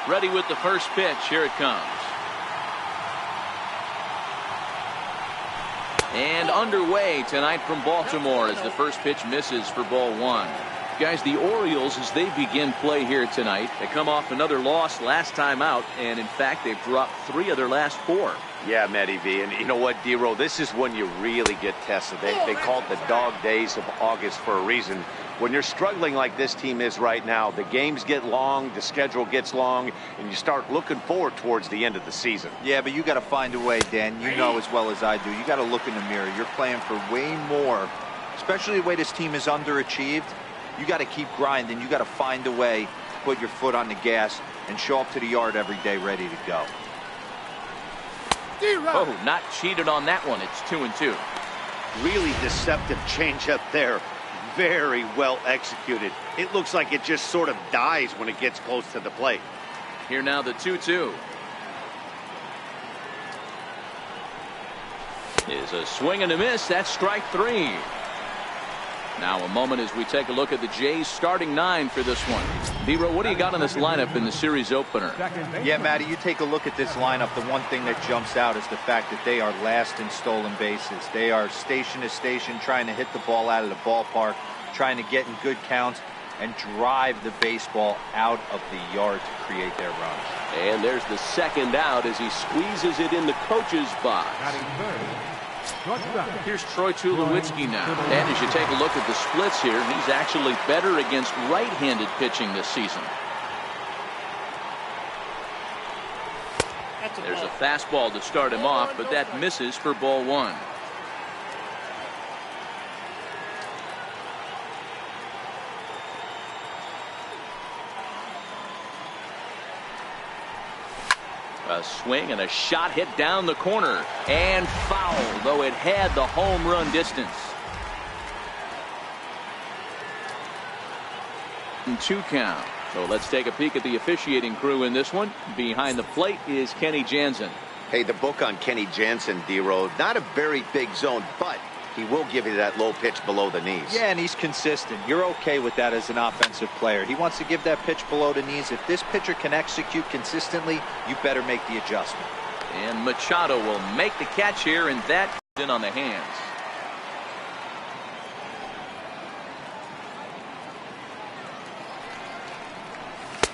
Ready with the first pitch. Here it comes. And underway tonight from Baltimore as the first pitch misses for ball one. Guys, the Orioles, as they begin play here tonight, they come off another loss last time out, and in fact, they've dropped 3 of their last 4. Yeah, Matty V, and you know what, D-Roll, this is when you really get tested. They call it the dog days of August for a reason. When you're struggling like this team is right now, the games get long, the schedule gets long, and you start looking forward towards the end of the season. Yeah, but you got to find a way, Dan. You know as well as I do. You got to look in the mirror. You're playing for way more, especially the way this team is underachieved. You got to keep grinding. You got to find a way to put your foot on the gas and show up to the yard every day ready to go. Oh, not cheated on that one. It's 2-2. Really deceptive changeup there. Very well executed. It looks like it just sort of dies when it gets close to the plate. Here now the 2-2. Is a swing and a miss. That's strike 3. Now a moment as we take a look at the Jays starting 9 for this one. Vero, what do you got on this lineup in the series opener? Yeah, Matty, you take a look at this lineup. The one thing that jumps out is the fact that they are last in stolen bases. They are station to station trying to hit the ball out of the ballpark, trying to get in good counts and drive the baseball out of the yard to create their runs. And there's the second out as he squeezes it in the coach's box. Here's Troy Tulowitzki now. And as you take a look at the splits here, he's actually better against right-handed pitching this season. There's a fastball to start him off, but that misses for ball one. A swing and a shot hit down the corner and foul, though it had the home run distance. And 2 count. So let's take a peek at the officiating crew in this one. Behind the plate is Kenny Jansen. Hey, the book on Kenny Jansen, D-Road, not a very big zone, but he will give you that low pitch below the knees. Yeah, and he's consistent. You're okay with that as an offensive player. He wants to give that pitch below the knees. If this pitcher can execute consistently, you better make the adjustment. And Machado will make the catch here, and that in on the hands.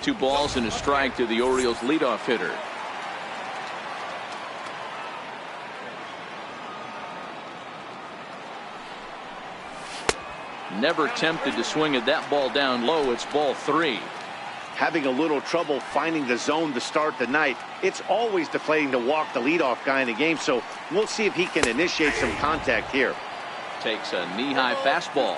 Two balls and a strike to the Orioles leadoff hitter. Never tempted to swing at that ball down low. It's ball 3. Having a little trouble finding the zone to start the night. It's always deflating to walk the leadoff guy in the game, so we'll see if he can initiate some contact here. Takes a knee-high fastball.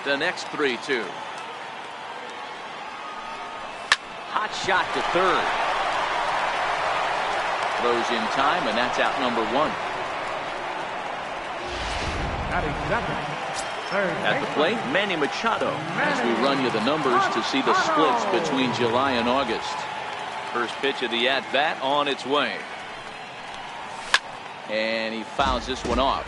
The next 3-2. Hot shot to third. Throws in time, and that's out number 1. At the plate, Manny Machado, as we run you the numbers to see the splits between July and August. First pitch of the at-bat on its way. And he fouls this one off.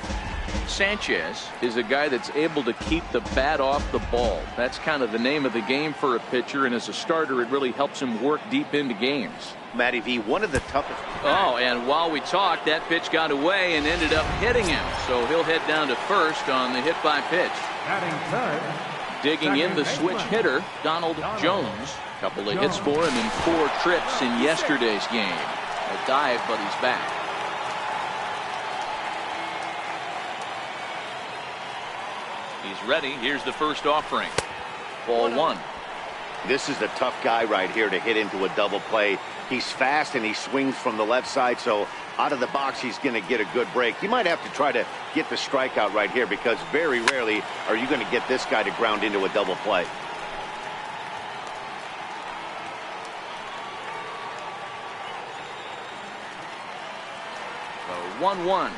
Sanchez is a guy that's able to keep the bat off the ball. That's kind of the name of the game for a pitcher, and as a starter, it really helps him work deep into games. Matty V, one of the toughest. Oh, and while we talked, that pitch got away and ended up hitting him. So he'll head down to first on the hit by pitch. Digging in the switch hitter, Donald Jones. A couple of hits for him in 4 trips in yesterday's game. A dive, but he's back. He's ready. Here's the first offering. Ball 1. This is a tough guy right here to hit into a double play. He's fast and he swings from the left side, so out of the box he's going to get a good break. You might have to try to get the strikeout right here because very rarely are you going to get this guy to ground into a double play. So 1-1.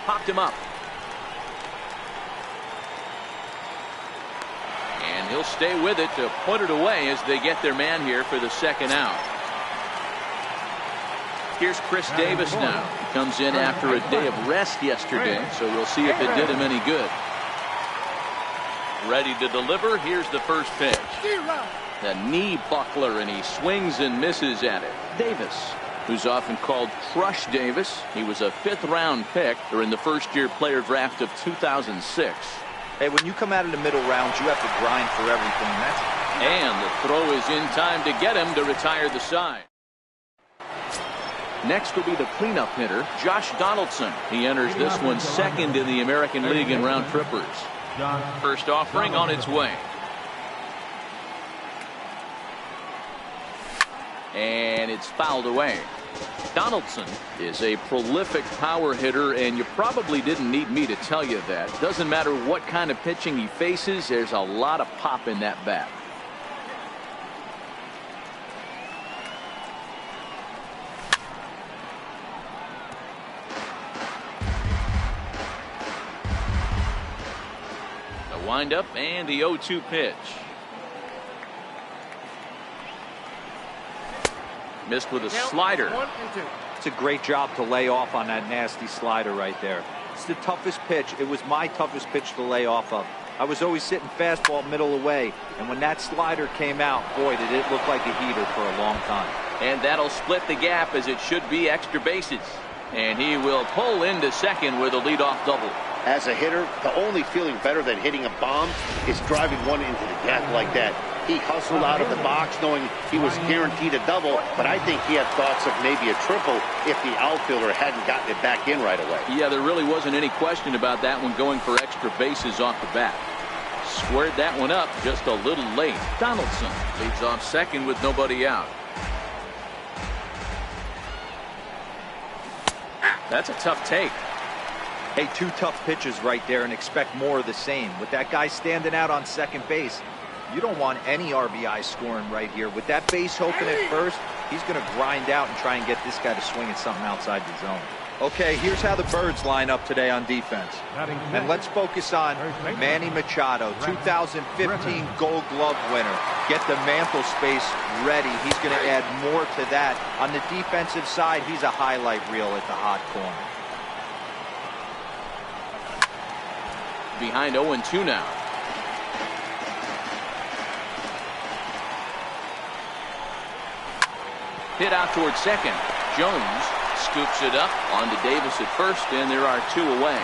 Popped him up. And he'll stay with it to put it away as they get their man here for the second out. Here's Chris Davis now. He comes in after a day of rest yesterday, so we'll see if it did him any good. Ready to deliver. Here's the first pitch. The knee buckler, and he swings and misses at it. Davis, who's often called Crush Davis. He was a 5th-round pick during the first-year player draft of 2006. Hey, when you come out of the middle rounds, you have to grind for everything. And the throw is in time to get him to retire the side. Next will be the cleanup hitter, Josh Donaldson. He enters this one second in the American League in round trippers. First offering on its way. And it's fouled away. Donaldson is a prolific power hitter, and you probably didn't need me to tell you that. Doesn't matter what kind of pitching he faces, there's a lot of pop in that bat. The windup and the 0-2 pitch. Missed with a slider. It's a great job to lay off on that nasty slider right there. It's the toughest pitch. It was my toughest pitch to lay off of. I was always sitting fastball middle away, and when that slider came out, boy, did it look like a heater for a long time. And that'll split the gap, as it should be extra bases. And he will pull into second with a leadoff double. As a hitter, the only feeling better than hitting a bomb is driving one into the gap like that. He hustled out of the box knowing he was guaranteed a double, but I think he had thoughts of maybe a triple if the outfielder hadn't gotten it back in right away. Yeah, there really wasn't any question about that one, going for extra bases off the bat. Squared that one up just a little late. Donaldson leads off second with nobody out. That's a tough take. Hey, 2 tough pitches right there, and expect more of the same. With that guy standing out on second base, you don't want any RBI scoring right here. With that base open at first, he's going to grind out and try and get this guy to swing at something outside the zone. Okay, here's how the Birds line up today on defense. And let's focus on Manny Machado, 2015 Gold Glove winner. Get the mantle space ready. He's going to add more to that. On the defensive side, he's a highlight reel at the hot corner. Behind 0-2 now. Hit out towards second. Jones scoops it up onto Davis at first, and there are 2 away.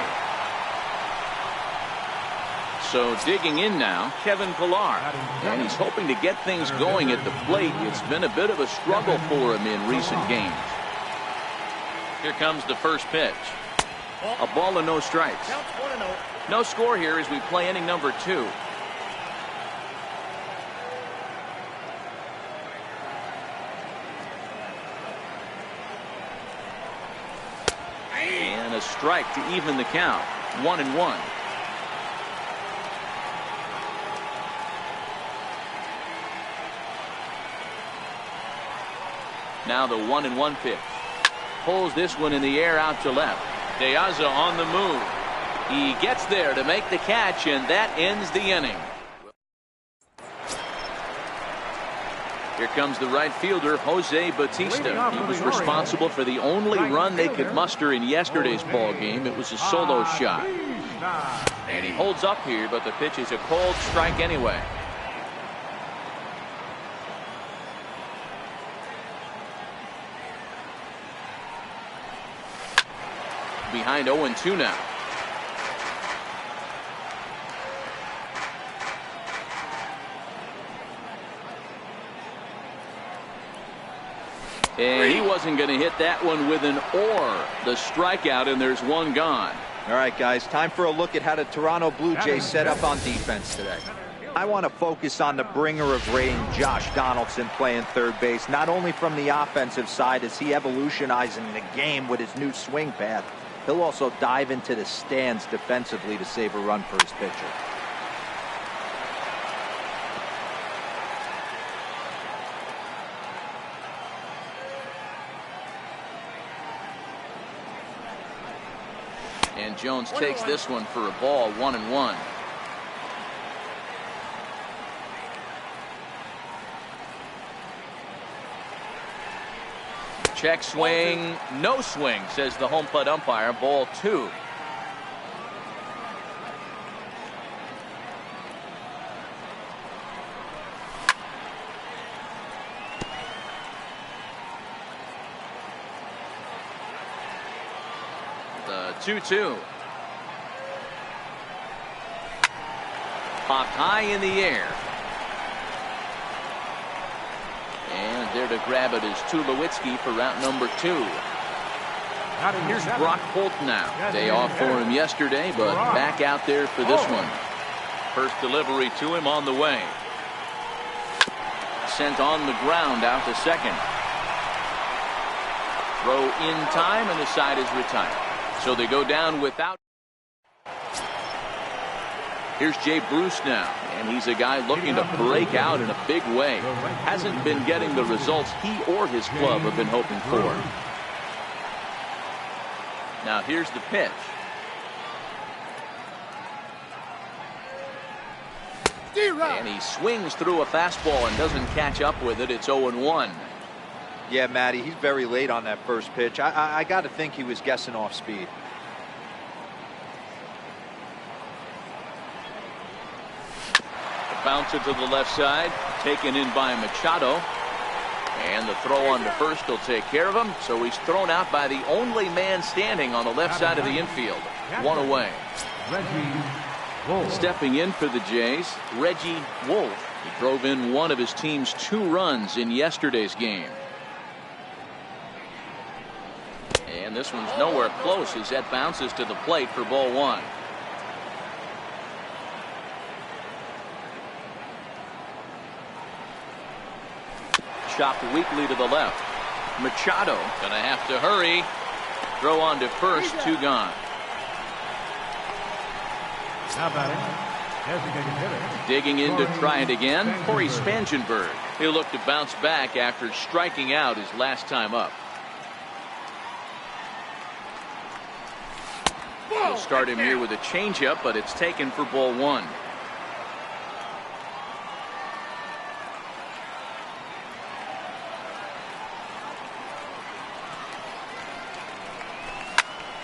So digging in now, Kevin Pillar. And he's hoping to get things going at the plate. It's been a bit of a struggle for him in recent games. Here comes the first pitch. A ball and no strikes. No score here as we play inning number 2. And a strike to even the count. 1-1. Now the 1-1 pitch. Pulls this one in the air out to left. De Aza on the move. He gets there to make the catch, and that ends the inning. Here comes the right fielder, Jose Bautista. He was responsible for the only run they could muster in yesterday's ball game. It was a solo shot. And he holds up here, but the pitch is a cold strike anyway. Behind 0-2 now. And he wasn't going to hit that one with an or. The strikeout, and there's one gone. All right, guys, time for a look at how the Toronto Blue Jays set up on defense today. I want to focus on the bringer of rain, Josh Donaldson, playing third base. Not only from the offensive side is he evolutionizing the game with his new swing path, he'll also dive into the stands defensively to save a run for his pitcher. And Jones takes this one for a ball. 1-1. Check swing, no swing, says the home plate umpire. Ball 2. The 2-2. Popped high in the air. And there to grab it is Tulowitzki for route number 2. Here's Brock Holt now. Day off for him yesterday, but back out there for this one. First delivery to him on the way. Sent on the ground out to second. Throw in time, and the side is retired. So they go down without. Here's Jay Bruce now, and he's a guy looking to break out in a big way. Hasn't been getting the results he or his club have been hoping for. Now here's the pitch. And he swings through a fastball and doesn't catch up with it. It's 0-1. Yeah, Matty, he's very late on that first pitch. I got to think he was guessing off speed. Bouncer to the left side, taken in by Machado. And the throw on to first will take care of him. So he's thrown out by the only man standing on the left side of the infield. 1 away. Stepping in for the Jays, Reggie Wolf. He drove in one of his team's 2 runs in yesterday's game. And this one's nowhere close as that bounces to the plate for ball 1. Chopped weakly to the left. Machado gonna have to hurry. Throw on to first, 2 gone. Digging in to try it again, Corey Spangenberg. He'll look to bounce back after striking out his last time up. We'll start him here with a changeup, but it's taken for ball 1.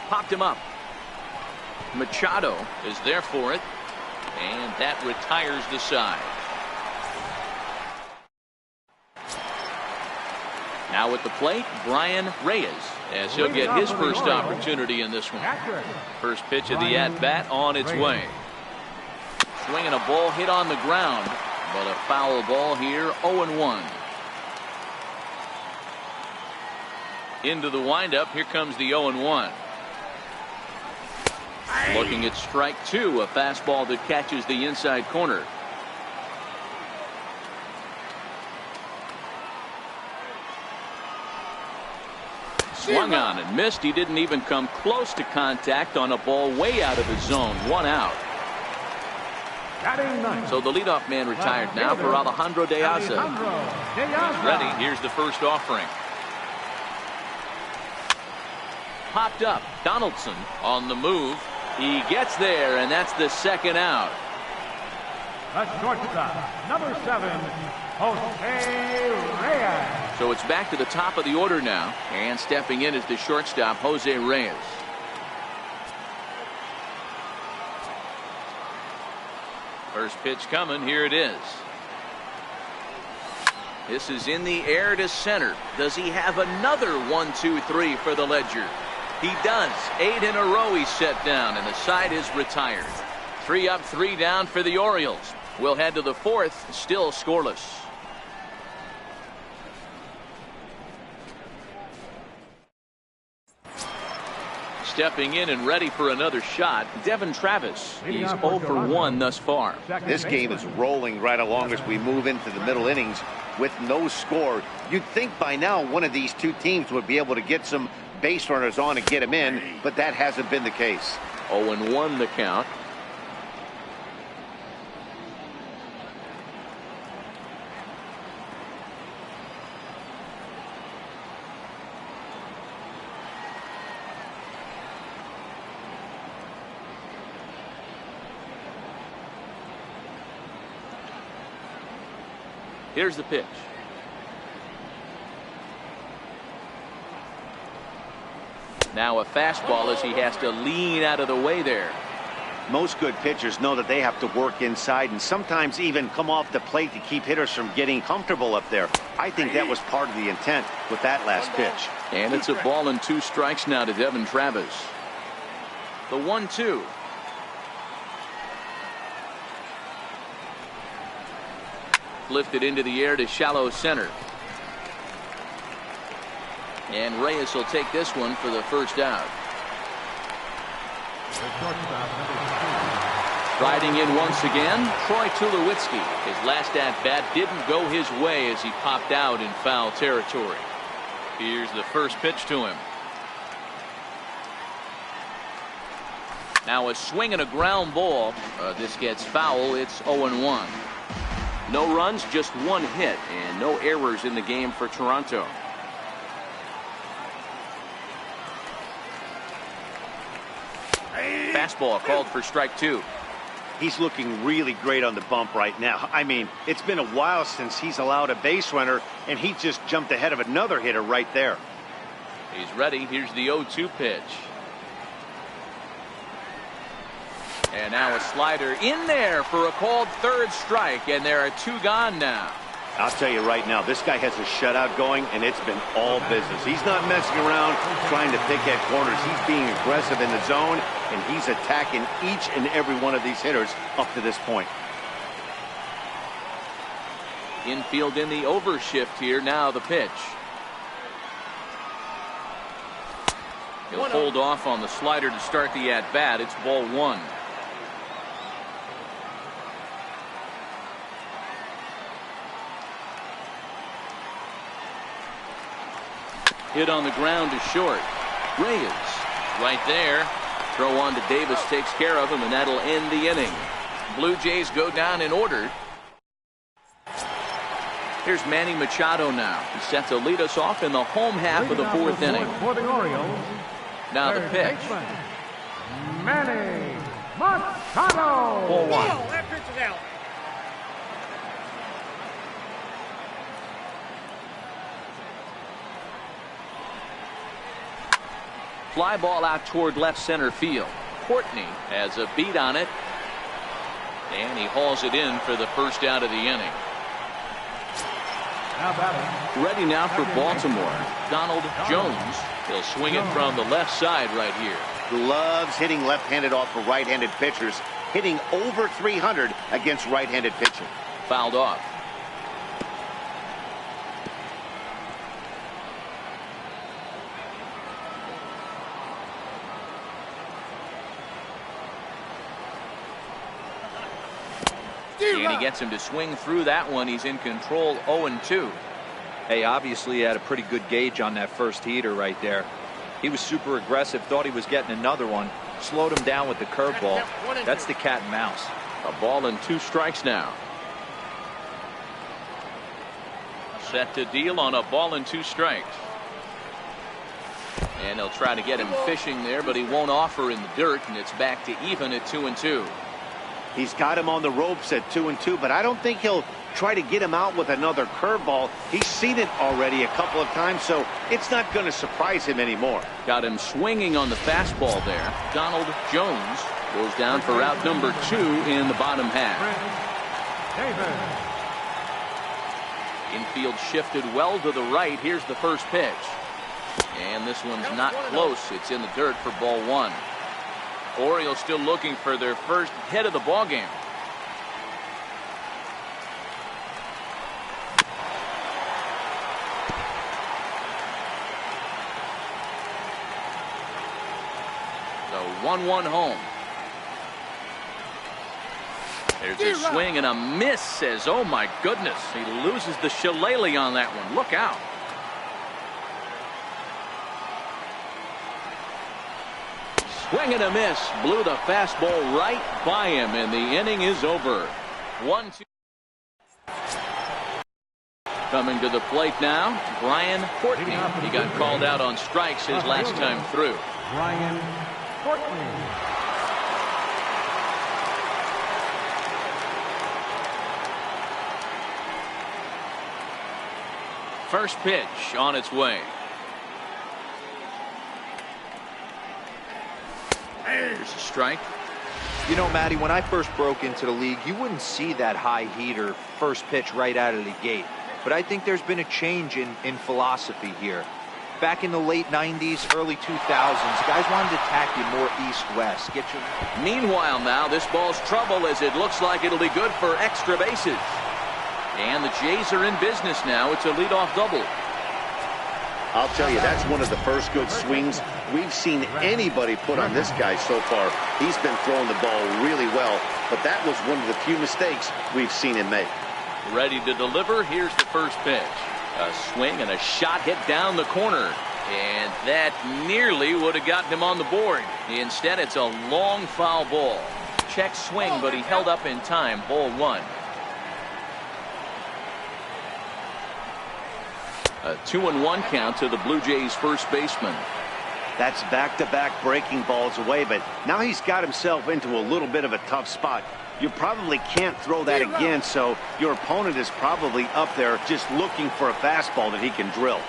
Popped him up. Machado is there for it, and that retires the side. Now at the plate, Brian Reyes, as he'll get his first opportunity in this one. First pitch of the at-bat on its way. Swinging a ball hit on the ground, but a foul ball here, 0-1. Into the windup, here comes the 0-1. Looking at strike 2, a fastball that catches the inside corner. Swung on and missed. He didn't even come close to contact on a ball way out of his zone. 1 out. So the leadoff man retired now for Alejandro De Aza. He's ready. Here's the first offering. Popped up. Donaldson on the move. He gets there, and that's the 2nd out. The shortstop, number 7, Jose Reyes. So it's back to the top of the order now, and stepping in is the shortstop, Jose Reyes. First pitch coming. Here it is. This is in the air to center. Does he have another 1-2-3 for the Ledger? He does. 8 in a row he's set down, and the side is retired. 3 up, 3 down for the Orioles. We'll head to the 4th, still scoreless. Stepping in and ready for another shot, Devin Travis. He's 0 for 1 thus far. This game is rolling right along as we move into the middle innings with no score. You'd think by now one of these 2 teams would be able to get some base runners on and get him in, but that hasn't been the case. 0-1 the count. Here's the pitch. Now a fastball as he has to lean out of the way there. Most good pitchers know that they have to work inside and sometimes even come off the plate to keep hitters from getting comfortable up there. I think that was part of the intent with that last pitch. And it's a ball and 2 strikes now to Devin Travis. The 1-2. Lifted into the air to shallow center. And Reyes will take this one for the first out. Riding in once again, Troy Tulowitzki. His last at-bat didn't go his way as he popped out in foul territory. Here's the first pitch to him. Now a swing and a ground ball. This gets foul. It's 0-1. No runs, just 1 hit, and no errors in the game for Toronto. Fastball called for strike 2. He's looking really great on the bump right now. I mean, it's been a while since he's allowed a base runner, and he just jumped ahead of another hitter right there. He's ready. Here's the 0-2 pitch. And now a slider in there for a called third strike, and there are 2 gone now. I'll tell you right now, this guy has a shutout going, and it's been all business. He's not messing around trying to pick at corners. He's being aggressive in the zone, and he's attacking each and every one of these hitters up to this point. Infield in the overshift here. Now the pitch. He'll hold off on the slider to start the at-bat. It's ball 1. Hit on the ground to short. Reyes right there. Throw on to Davis takes care of him, and that'll end the inning. Blue Jays go down in order. Here's Manny Machado now. He's set to lead us off in the home half of the 4th inning. For the Orioles, Now the pitch. Manny Machado. Ball 1. That pitch is out. Fly ball out toward left center field. Courtney has a beat on it, and he hauls it in for the first out of the inning. Ready now for Baltimore. Donald Jones. He'll swing it from the left side right here. Loves hitting left-handed off of right-handed pitchers, hitting over 300 against right-handed pitching. Fouled off. And he gets him to swing through that one. He's in control. 0-2. Hey, obviously he had a pretty good gauge on that first heater right there. He was super aggressive, thought he was getting another one, slowed him down with the curveball. That's the cat and mouse. A ball and 2 strikes now. Set to deal on a ball and 2 strikes. And they'll try to get him fishing there, but he won't offer in the dirt, and it's back to even at 2-2. He's got him on the ropes at 2-2, but I don't think he'll try to get him out with another curveball. He's seen it already a couple of times, so it's not going to surprise him anymore. Got him swinging on the fastball there. Donald Jones goes down for out number 2 in the bottom half. Infield shifted well to the right. Here's the first pitch. And this one's not close. It's in the dirt for ball 1. Orioles still looking for their first hit of the ball game. The 1-1 home. There's a swing and a miss. Says, oh my goodness, he loses the shillelagh on that one. Look out. Swing and a miss. Blew the fastball right by him, and the inning is over. 1-2. Coming to the plate now, Brian Courtney. He got called out on strikes his last time through. Brian Courtney. First pitch on its way. Here's a strike. You know, Matty, when I first broke into the league, you wouldn't see that high heater first pitch right out of the gate. But I think there's been a change in philosophy here. Back in the late 90s, early 2000s, guys wanted to attack you more east-west. Meanwhile now, this ball's trouble as it looks like it'll be good for extra bases. And the Jays are in business now. It's a leadoff double. I'll tell you, that's one of the first good swings we've seen anybody put on this guy so far. He's been throwing the ball really well, but that was one of the few mistakes we've seen him make. Ready to deliver. Here's the first pitch. A swing and a shot hit down the corner. And that nearly would have gotten him on the board. Instead, it's a long foul ball. Check swing, but he held up in time. Ball one. A 2-1 count to the Blue Jays first baseman. That's back-to-back breaking balls away, but now he's got himself into a little bit of a tough spot. You probably can't throw that again, so your opponent is probably up there just looking for a fastball that he can drill.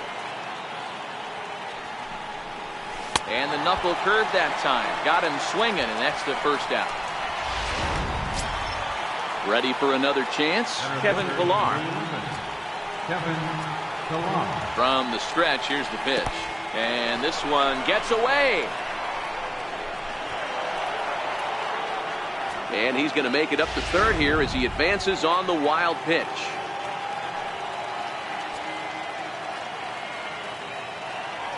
And the knuckle curve that time. Got him swinging, and that's the first out. Ready for another chance? Kevin Pillar. From the stretch, here's the pitch. And this one gets away. And he's going to make it up to third here as he advances on the wild pitch.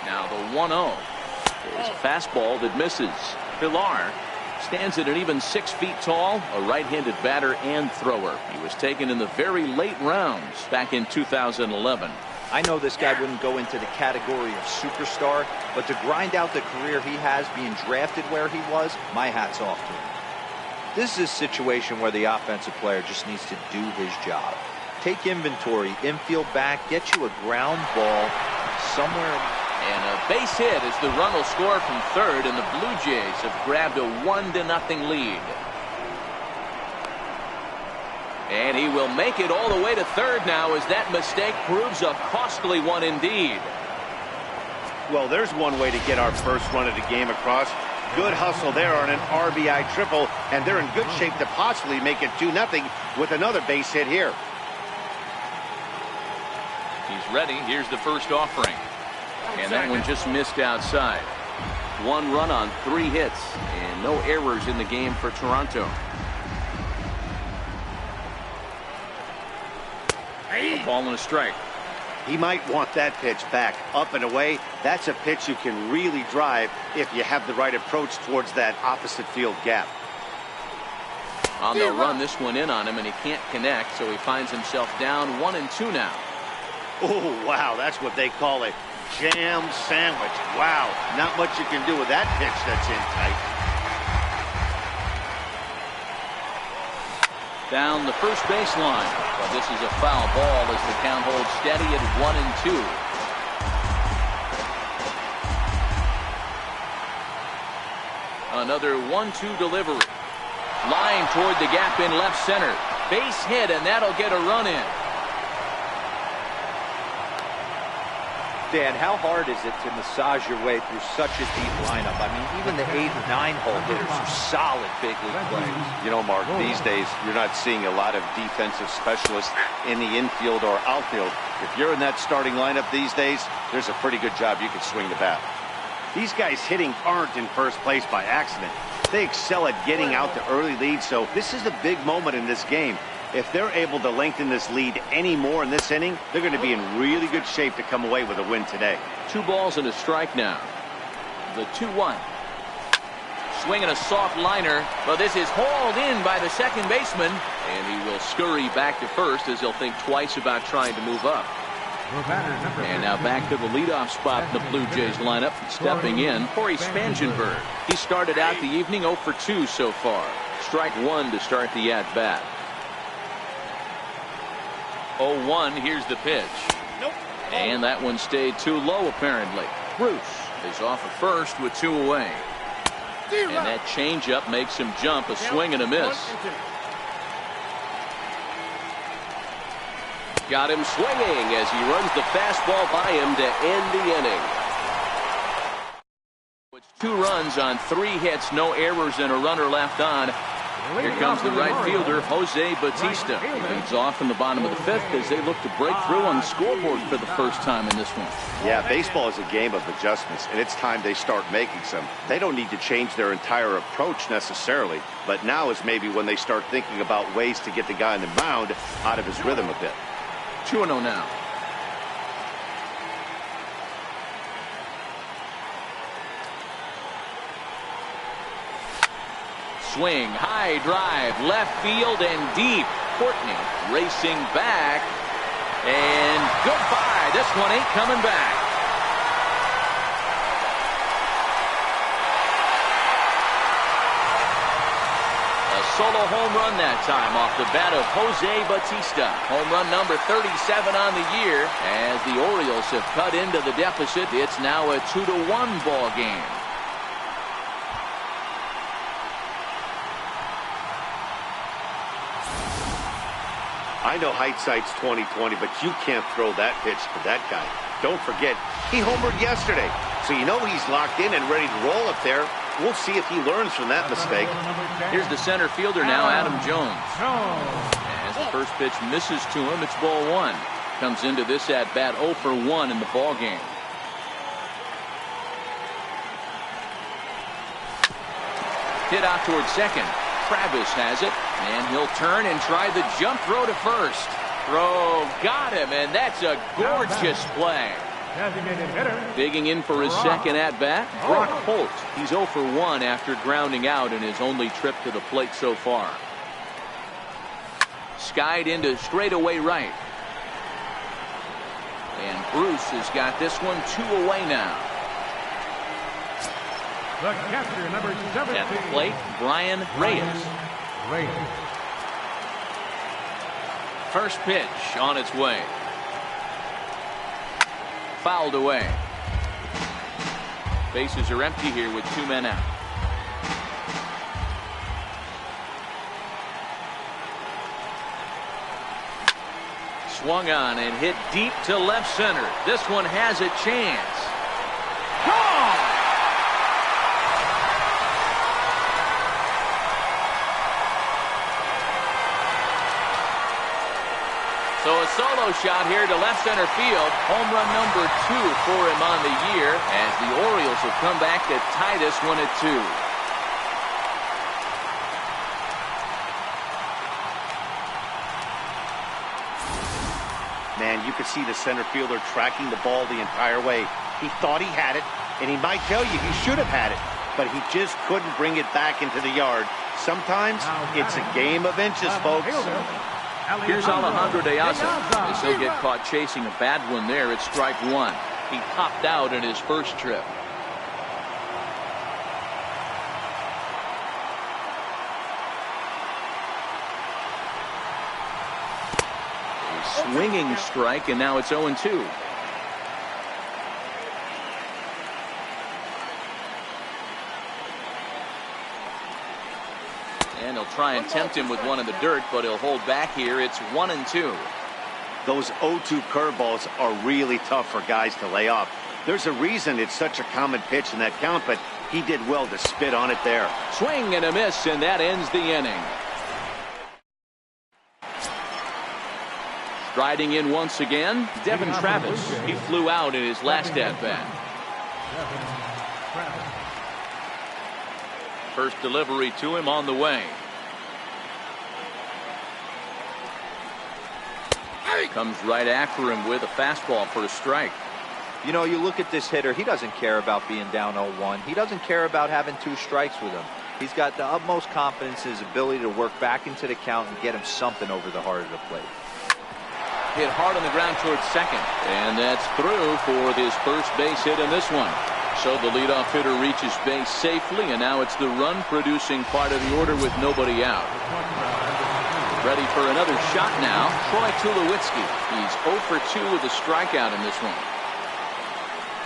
Now the 1-0 is a fastball that misses. Pillar stands at an even 6 feet tall, a right-handed batter and thrower. He was taken in the very late rounds back in 2011. I know this guy wouldn't go into the category of superstar, but to grind out the career he has being drafted where he was, my hat's off to him. This is a situation where the offensive player just needs to do his job. Take inventory, infield back, get you a ground ball somewhere. And a base hit as the run will score from third, and the Blue Jays have grabbed a 1-0 lead. And he will make it all the way to third now as that mistake proves a costly one indeed. Well, there's one way to get our first run of the game across. Good hustle there on an RBI triple, and they're in good shape to possibly make it 2-0 with another base hit here. He's ready. Here's the first offering. And that one just missed outside. 1 run on 3 hits, and no errors in the game for Toronto. A ball and a strike. He might want that pitch back. Up and away, that's a pitch you can really drive if you have the right approach towards that opposite field gap. They'll run this one in on him, and he can't connect, so he finds himself down 1-2 now. Oh, wow, that's what they call a jam sandwich. Wow, not much you can do with that pitch that's in tight. Down the first baseline. But this is a foul ball as the count holds steady at 1-2. Another 1-2 delivery. Line toward the gap in left center. Base hit, and that'll get a run in. Dan, how hard is it to massage your way through such a deep lineup? I mean, even the 8 and 9 hole hitters are solid big league players. You know, Mark, these days you're not seeing a lot of defensive specialists in the infield or outfield. If you're in that starting lineup these days, there's a pretty good job you can swing the bat. These guys hitting aren't in first place by accident. They excel at getting out to early leads, so this is a big moment in this game. If they're able to lengthen this lead any more in this inning, they're going to be in really good shape to come away with a win today. 2 balls and a strike now. The 2-1. Swinging a soft liner, but this is hauled in by the second baseman, and he will scurry back to first as he'll think twice about trying to move up. And now back to the leadoff spot in the Blue Jays lineup. Stepping in, Corey Spangenberg. He started out the evening 0 for 2 so far. Strike 1 to start the at-bat. 0-1, here's the pitch. And that one stayed too low, apparently. Bruce is off at first with 2 away. And that changeup makes him jump, a swing and a miss. Got him swinging as he runs the fastball by him to end the inning. It's 2 runs on 3 hits, no errors, and a runner left on. Here comes the right fielder, Jose Bautista. He leads off in the bottom of the 5th as they look to break through on the scoreboard for the first time in this one. Yeah, baseball is a game of adjustments, and it's time they start making some. They don't need to change their entire approach necessarily, but now is maybe when they start thinking about ways to get the guy on the mound out of his rhythm a bit. 2-0 now. Swing, high drive, left field and deep. Courtney racing back. And goodbye. This one ain't coming back. A solo home run that time off the bat of Jose Bautista. Home run number 37 on the year. As the Orioles have cut into the deficit, it's now a 2-1 ball game. I know hindsight's 20/20, but you can't throw that pitch to that guy. Don't forget, he homered yesterday, so you know he's locked in and ready to roll up there. We'll see if he learns from that mistake. Here's the center fielder now, Adam Jones. As the first pitch misses to him, it's ball 1. Comes into this at bat 0 for 1 in the ball game. Hit out towards second. Travis has it, and he'll turn and try the jump throw to first. Throw got him, and that's a gorgeous play. Digging in for his second at-bat, Brock Holt. He's 0 for 1 after grounding out in his only trip to the plate so far. Skied into straightaway right. And Bruce has got this one 2 away now. The catcher, number 17. At the plate, Brian Reyes. First pitch on its way. Fouled away. Bases are empty here with 2 men out. Swung on and hit deep to left center. This one has a chance. Gone! So a solo shot here to left center field. Home run number 2 for him on the year as the Orioles have come back to tie this one at 2. Man, you could see the center fielder tracking the ball the entire way. He thought he had it, and he might tell you he should have had it, but he just couldn't bring it back into the yard. Sometimes it's a game of inches, folks. Here's Alejandro De Aza as he'll get caught chasing a bad one there at strike 1. He popped out in his first trip. A swinging strike, and now it's 0-2. And he'll try and tempt him with one in the dirt, but he'll hold back here. It's 1-2. Those 0-2 curveballs are really tough for guys to lay off. There's a reason it's such a common pitch in that count, but he did well to spit on it there. Swing and a miss, and that ends the inning. Striding in once again, Devin Travis. He flew out in his last at-bat. First delivery to him on the way. Comes right after him with a fastball for a strike. You know, you look at this hitter, he doesn't care about being down 0-1. He doesn't care about having 2 strikes with him. He's got the utmost confidence in his ability to work back into the count and get him something over the heart of the plate. Hit hard on the ground towards second, and that's through for his first base hit in this one. So the leadoff hitter reaches base safely, and now it's the run-producing part of the order with nobody out. Ready for another shot now, Troy Tulowitzki. He's 0 for 2 with a strikeout in this one.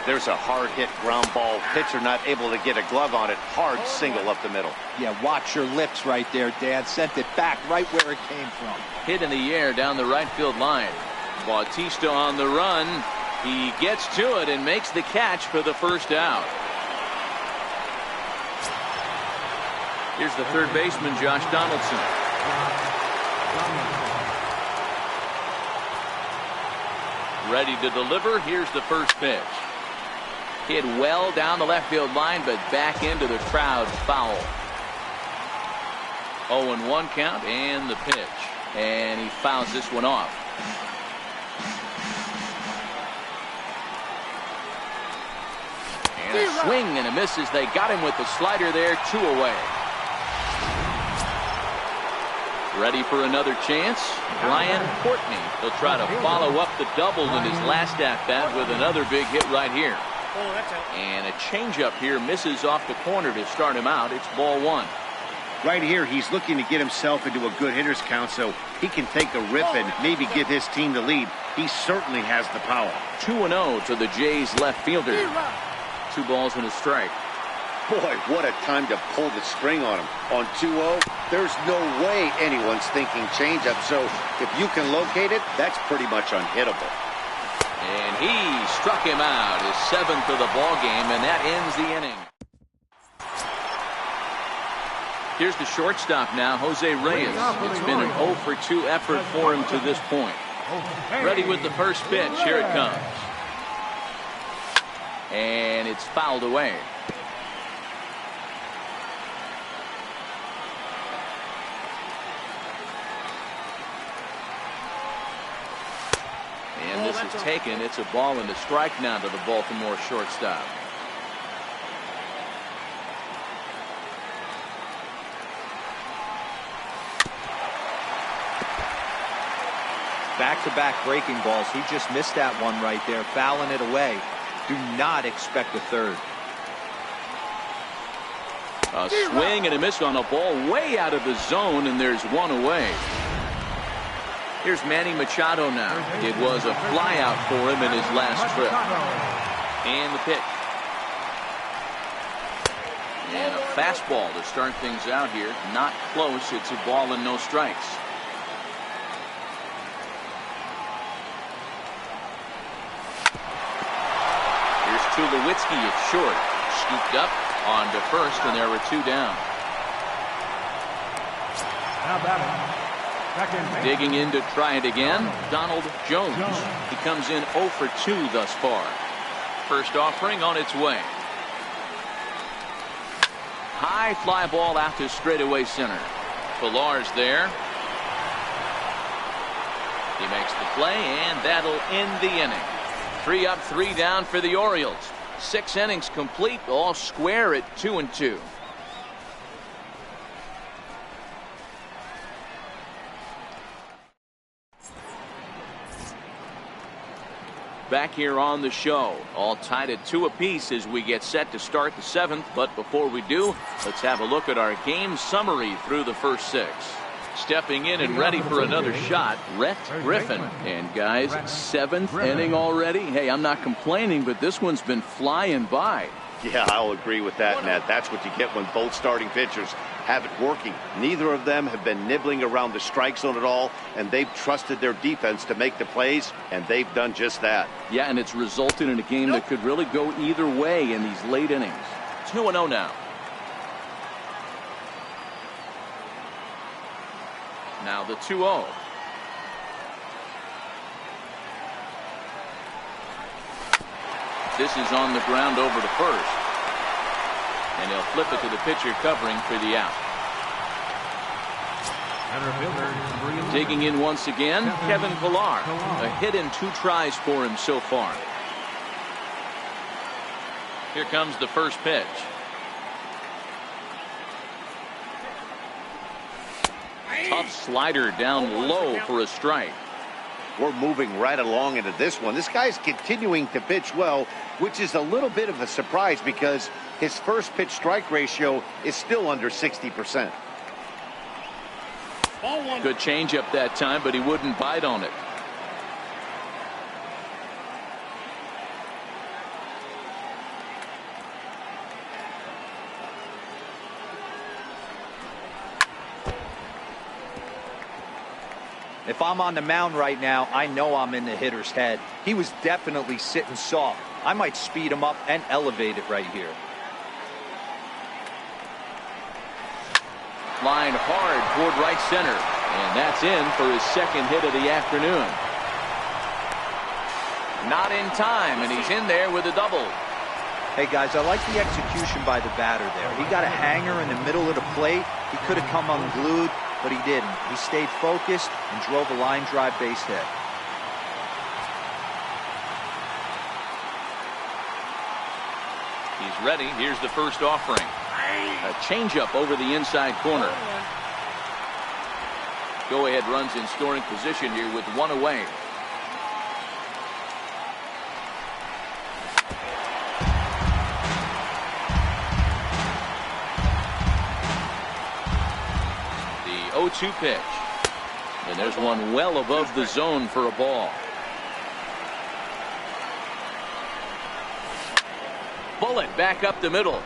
There's a hard-hit ground ball. Pitcher not able to get a glove on it. Hard single up the middle. Yeah, watch your lips right there, Dan. Sent it back right where it came from. Hit in the air down the right field line. Bautista on the run. He gets to it and makes the catch for the first out. Here's the third baseman, Josh Donaldson. Ready to deliver. Here's the first pitch. Hit well down the left field line, but back into the crowd, foul. 0-1 count, and the pitch. And he fouls this one off. And a swing and a miss as they got him with the slider there, 2 away. Ready for another chance. Brian Courtney. He'll try to follow up the double in his last at-bat with another big hit right here. And a changeup here misses off the corner to start him out. It's ball 1. Right here, he's looking to get himself into a good hitter's count so he can take a rip and maybe give his team the lead. He certainly has the power. 2-0 to the Jays left fielder. 2 balls and a strike. Boy, what a time to pull the string on him. On 2-0, there's no way anyone's thinking changeup. So if you can locate it, that's pretty much unhittable. And he struck him out, his 7th of the ball game, and that ends the inning. Here's the shortstop now, Jose Reyes. It's been an 0 for 2 effort for him to this point. Ready with the first pitch. Here it comes. And it's fouled away. And this is taken. It's a ball and a strike now to the Baltimore shortstop. Back-to-back breaking balls. He just missed that one right there, fouling it away. Do not expect a third. A swing and a miss on a ball way out of the zone, and there's 1 away. Here's Manny Machado now. It was a flyout for him in his last trip. And the pitch. And a fastball to start things out here. Not close. It's a ball and no strikes. Here's Tulowitzki at short. Scooped up on to first, and there were 2 down. Now batting. Digging in to try it again, Donald Jones. He comes in 0 for 2 thus far. First offering on its way. High fly ball out to straightaway center. Pillar's there. He makes the play, and that'll end the inning. 3 up, 3 down for the Orioles. 6 innings complete, all square at 2-2. Back here on the show, all tied at 2 apiece as we get set to start the 7th. But before we do, let's have a look at our game summary through the first 6. Stepping in and ready for another shot, Rhett Griffin. And guys, 7th inning already. Hey, I'm not complaining, but this one's been flying by. Yeah, I'll agree with that, Ned. That's what you get when both starting pitchers have it working. Neither of them have been nibbling around the strike zone at all, and they've trusted their defense to make the plays, and they've done just that. Yeah, and it's resulted in a game that could really go either way in these late innings. 2-0 now. Now the 2-0. This is on the ground over to first. And they'll flip it to the pitcher covering for the out. Digging in once again, Kevin Pillar. A hit in 2 tries for him so far. Here comes the first pitch. Tough slider down low for a strike. We're moving right along into this one. This guy's continuing to pitch well, which is a little bit of a surprise because his first pitch strike ratio is still under 60%. Good changeup that time, but he wouldn't bite on it. If I'm on the mound right now, I know I'm in the hitter's head. He was definitely sitting soft. I might speed him up and elevate it right here. Flying hard toward right center. And that's in for his second hit of the afternoon. Not in time, and he's in there with a double. Hey, guys, I like the execution by the batter there. He got a hanger in the middle of the plate. He could have come unglued, but he didn't. He stayed focused and drove a line drive base hit. He's ready. Here's the first offering. A changeup over the inside corner. Go-ahead runs in scoring position here with one away. The 0-2 pitch. And there's one well above the zone for a ball. Bullet back up the middle.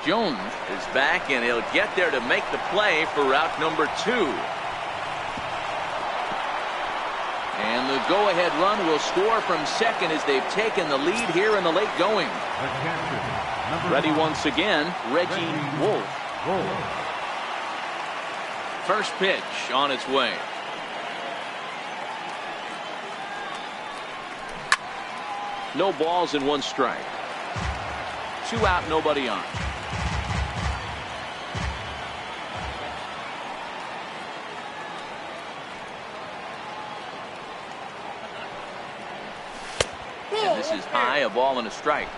Jones is back, and he'll get there to make the play for route number 2. And the go-ahead run will score from second as they've taken the lead here in the late going. Ready once again, Reggie Wolf. First pitch on its way. No balls and one strike. 2 out, nobody on. And this is high, a ball and a strike.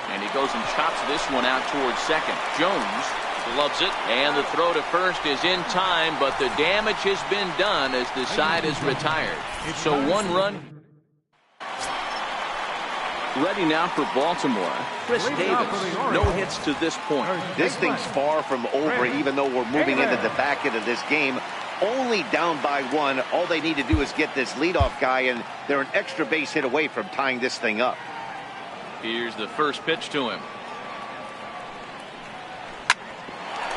And he goes and chops this one out towards second. Jones gloves it, and the throw to first is in time, but the damage has been done as the side is retired. So 1 run. Ready now for Baltimore. Chris Davis, no hits to this point. This thing's far from over, even though we're moving into the back end of this game. Only down by 1. All they need to do is get this leadoff guy, and they're an extra base hit away from tying this thing up. Here's the first pitch to him.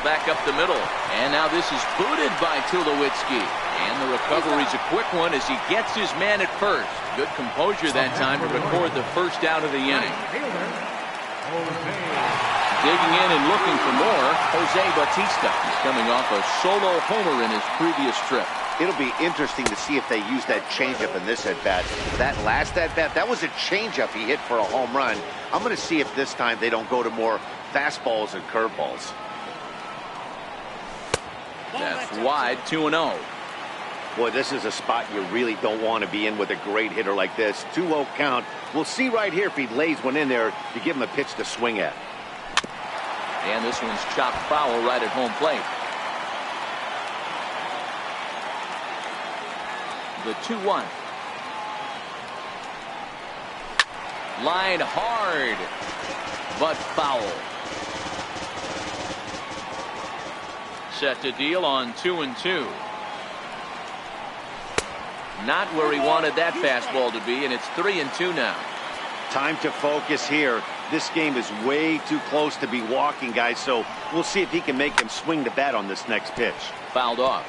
Back up the middle. And now this is booted by Tulowitzki. And the recovery's a quick one as he gets his man at first. Good composure that time to record the first out of the inning. Digging in and looking for more, Jose Bautista. He's coming off a solo homer in his previous trip. It'll be interesting to see if they use that changeup in this at-bat. That last at-bat, that was a changeup he hit for a home run. I'm going to see if this time they don't go to more fastballs and curveballs. That's wide, 2-0. Boy, this is a spot you really don't want to be in with a great hitter like this. 2-0 count. We'll see right here if he lays one in there to give him a pitch to swing at. And this one's chopped foul right at home plate. The 2-1. Line hard, but foul. Set to deal on 2-2. Not where he wanted that fastball to be, and it's 3-2 now. Time to focus here. This game is way too close to be walking, guys, so we'll see if he can make him swing the bat on this next pitch. Fouled off.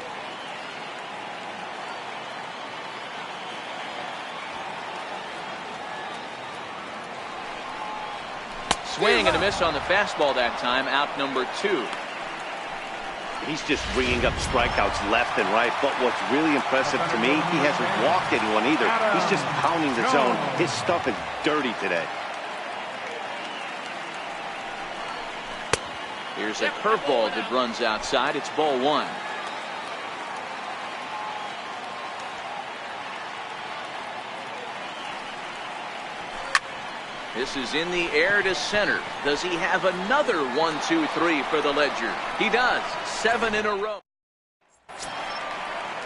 Swing and a miss on the fastball that time. Out number 2. He's just ringing up strikeouts left and right, but what's really impressive to me, he hasn't walked anyone either. He's just pounding the zone. His stuff is dirty today. Here's a curveball that runs outside. It's ball 1. This is in the air to center. Does he have another 1-2-3 for the Ledger? He does. 7 in a row.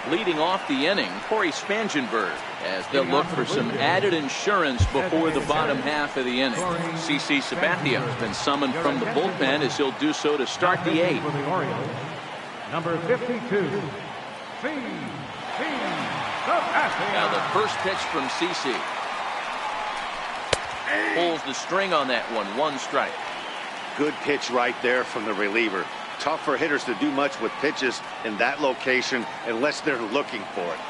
Leading off the inning, Corey Spangenberg, as they'll look for some added insurance before the bottom half of the inning. CC Sabathia has been summoned from the bullpen as he'll do so to start the 8th. Number 52, Now the first pitch from CC. Pulls the string on that one. 1 strike. Good pitch right there from the reliever. tough for hitters to do much with pitches in that location unless they're looking for it.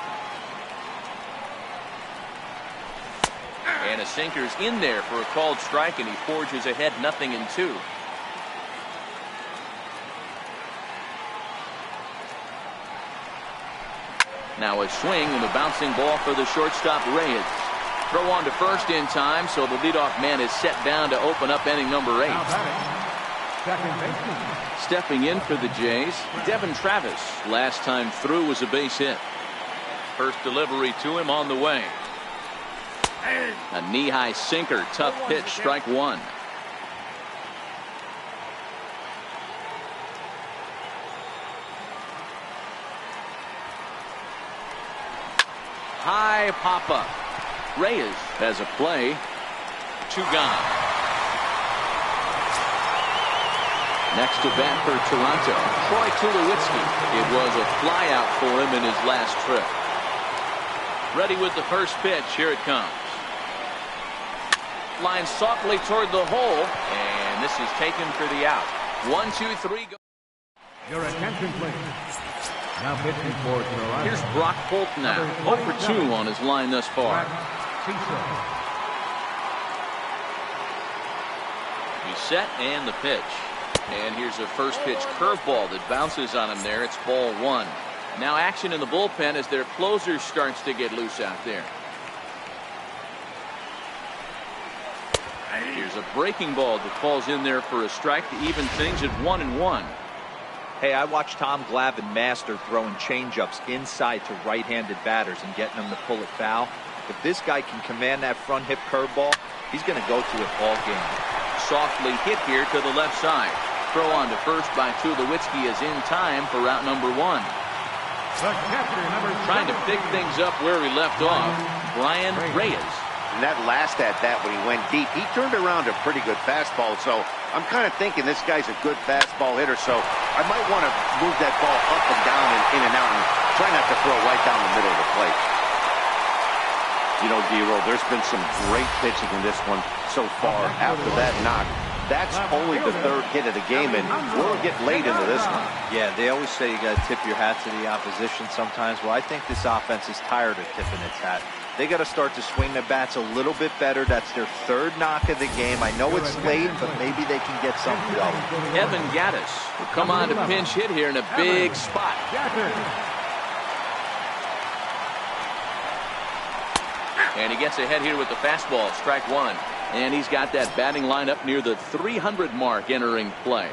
And a sinker's in there for a called strike, and he forges ahead 0-2. Now a swing and a bouncing ball for the shortstop Reyes. Throw on to first in time, so the leadoff man is set down to open up inning number 8. Stepping in for the Jays, Devin Travis. Last time through was a base hit. First delivery to him on the way. A knee-high sinker, tough pitch, strike 1. High pop-up. Reyes has a play. 2 gone. Next to bat for Toronto, Troy Tulowitzki. It was a flyout for him in his last trip. Ready with the first pitch. Here it comes. Line softly toward the hole, and this is taken for the out. 1, 2, 3, go. Your attention, please. Now pitching for Toronto. Here's Brock Holt now. 0 for 2 on his line thus far. He's set and the pitch. And here's a first pitch curveball that bounces on him there. It's ball 1. Now action in the bullpen as their closer starts to get loose out there. Here's a breaking ball that falls in there for a strike to even things at 1-1. Hey, I watched Tom Glavine master throwing changeups inside to right-handed batters and getting them to pull it foul. If this guy can command that front hip curveball, he's going to go to it all game. Softly hit here to the left side. Throw on to first by Tulowitzki is in time for route number 1. Trying to pick things up where he left off, Brian Reyes. And that last at-bat when he went deep, he turned around a pretty good fastball. So I'm kind of thinking this guy's a good fastball hitter. So I might want to move that ball up and down and in and out and try not to throw right down the middle of the plate. You know, D-Roll, there's been some great pitching in this one so far. After that knock, that's only the 3rd hit of the game, and we'll get late into this one. Yeah, they always say you got to tip your hat to the opposition sometimes. Well, I think this offense is tired of tipping its hat. They got to start to swing the bats a little bit better. That's their 3rd knock of the game. I know it's late, but maybe they can get something going. Evan Gattis will come on to pinch hit here in a big spot. And he gets ahead here with the fastball, strike 1. And he's got that batting line up near the 300 mark entering play.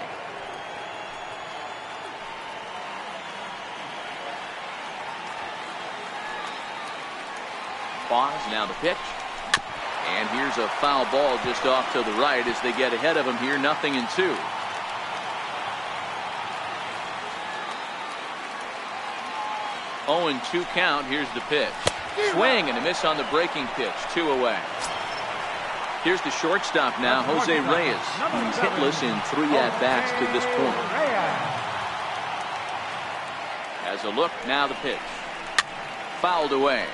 Pause, now the pitch. And here's a foul ball just off to the right as they get ahead of him here, 0-2. Oh, and 2 count. Here's the pitch. Swing and a miss on the breaking pitch. 2 away. Here's the shortstop now, Jose Reyes. He's hitless in 3 at-bats to this point. As a look, now the pitch. Fouled away.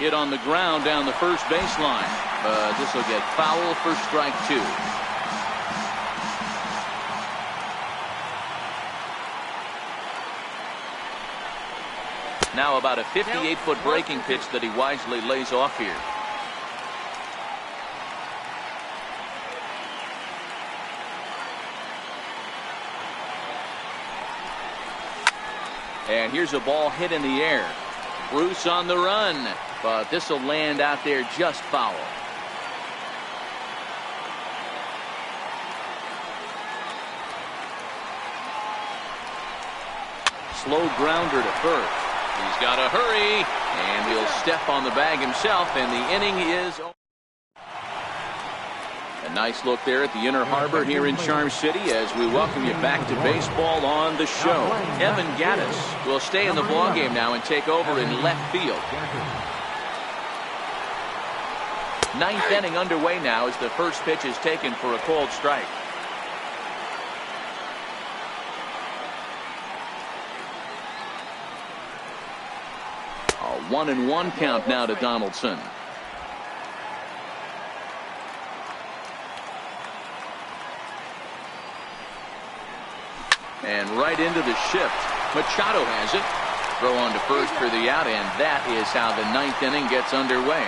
Hit on the ground down the first baseline. This will get foul for strike 2. Now about a 58-foot breaking pitch that he wisely lays off here. And here's a ball hit in the air. Bruce on the run, but this will land out there just foul. Slow grounder to first. He's got to hurry, and he'll step on the bag himself, and the inning is over. A nice look there at the Inner Harbor here in Charm City as we welcome you back to baseball on the show. Evan Gattis will stay in the ballgame now and take over in left field. 9th inning underway now as the first pitch is taken for a called strike. 1-1 count now to Donaldson. And right into the shift. Machado has it. Throw on to first for the out, and that is how the 9th inning gets underway.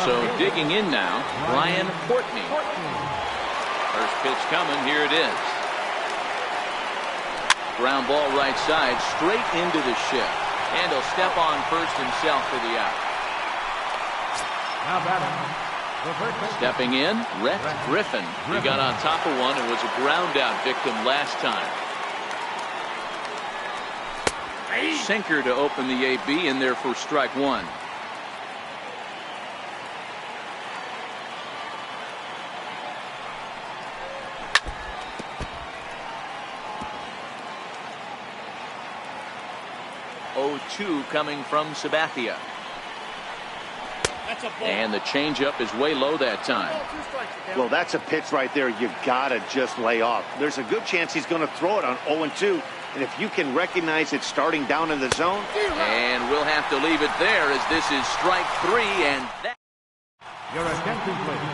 So digging in now, Brian Courtney. First pitch coming, here it is. Ground ball right side, straight into the shift. And he'll step on first himself for the out. Stepping in, Rhett Griffin. He got on top of one and was a ground out victim last time. Sinker to open the AB in there for strike one. Oh-2 coming from Sabathia. And the changeup is way low that time. Well, that's a pitch right there you've got to just lay off. There's a good chance he's going to throw it on 0-2. And if you can recognize it starting down in the zone. And we'll have to leave it there as this is strike three. And that Your attention, please.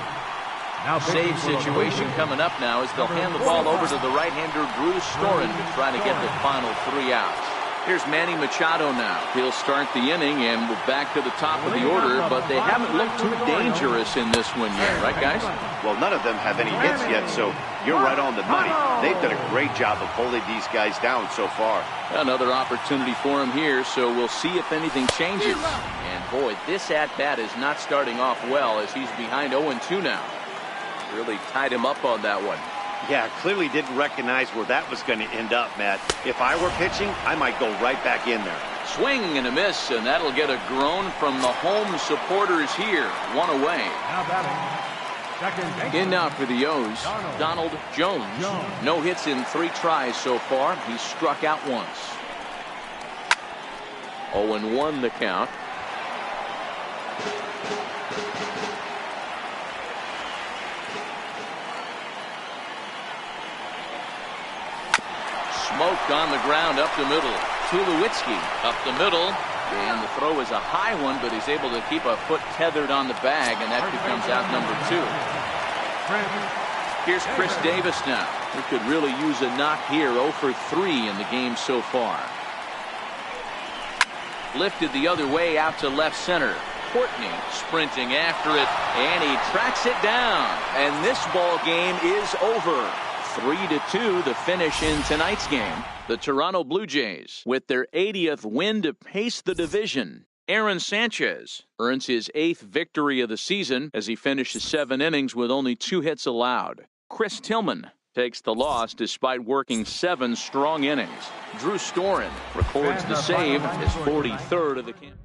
Now save situation coming up now as they'll hand the ball over to the right-hander Drew Storen to try to get the final 3 outs. Here's Manny Machado now. He'll start the inning, and we're back to the top of the order, but they haven't looked too dangerous in this one yet, right, guys? Well, none of them have any hits yet, so you're right on the money. They've done a great job of holding these guys down so far. Another opportunity for him here, so we'll see if anything changes. And boy, this at-bat is not starting off well as he's behind 0-2 now. Really tied him up on that one. Yeah, clearly didn't recognize where that was going to end up, Matt. If I were pitching, I might go right back in there. Swing and a miss, and that'll get a groan from the home supporters here. One away. Now batting. Second In now for the O's, Donald Jones. No hits in 3 tries so far. He's struck out once. 0-1 the count. Smoked on the ground up the middle. Tulowitzki up the middle. And the throw is a high one, but he's able to keep a foot tethered on the bag, and that becomes out number 2. Here's Chris Davis now. He could really use a knock here. 0 for 3 in the game so far. Lifted the other way out to left center. Courtney sprinting after it, and he tracks it down. And this ball game is over. 3-2 the finish in tonight's game. The Toronto Blue Jays with their 80th win to pace the division. Aaron Sanchez earns his 8th victory of the season as he finishes 7 innings with only 2 hits allowed. Chris Tillman takes the loss despite working 7 strong innings. Drew Storen records the save, his 43rd of the campaign.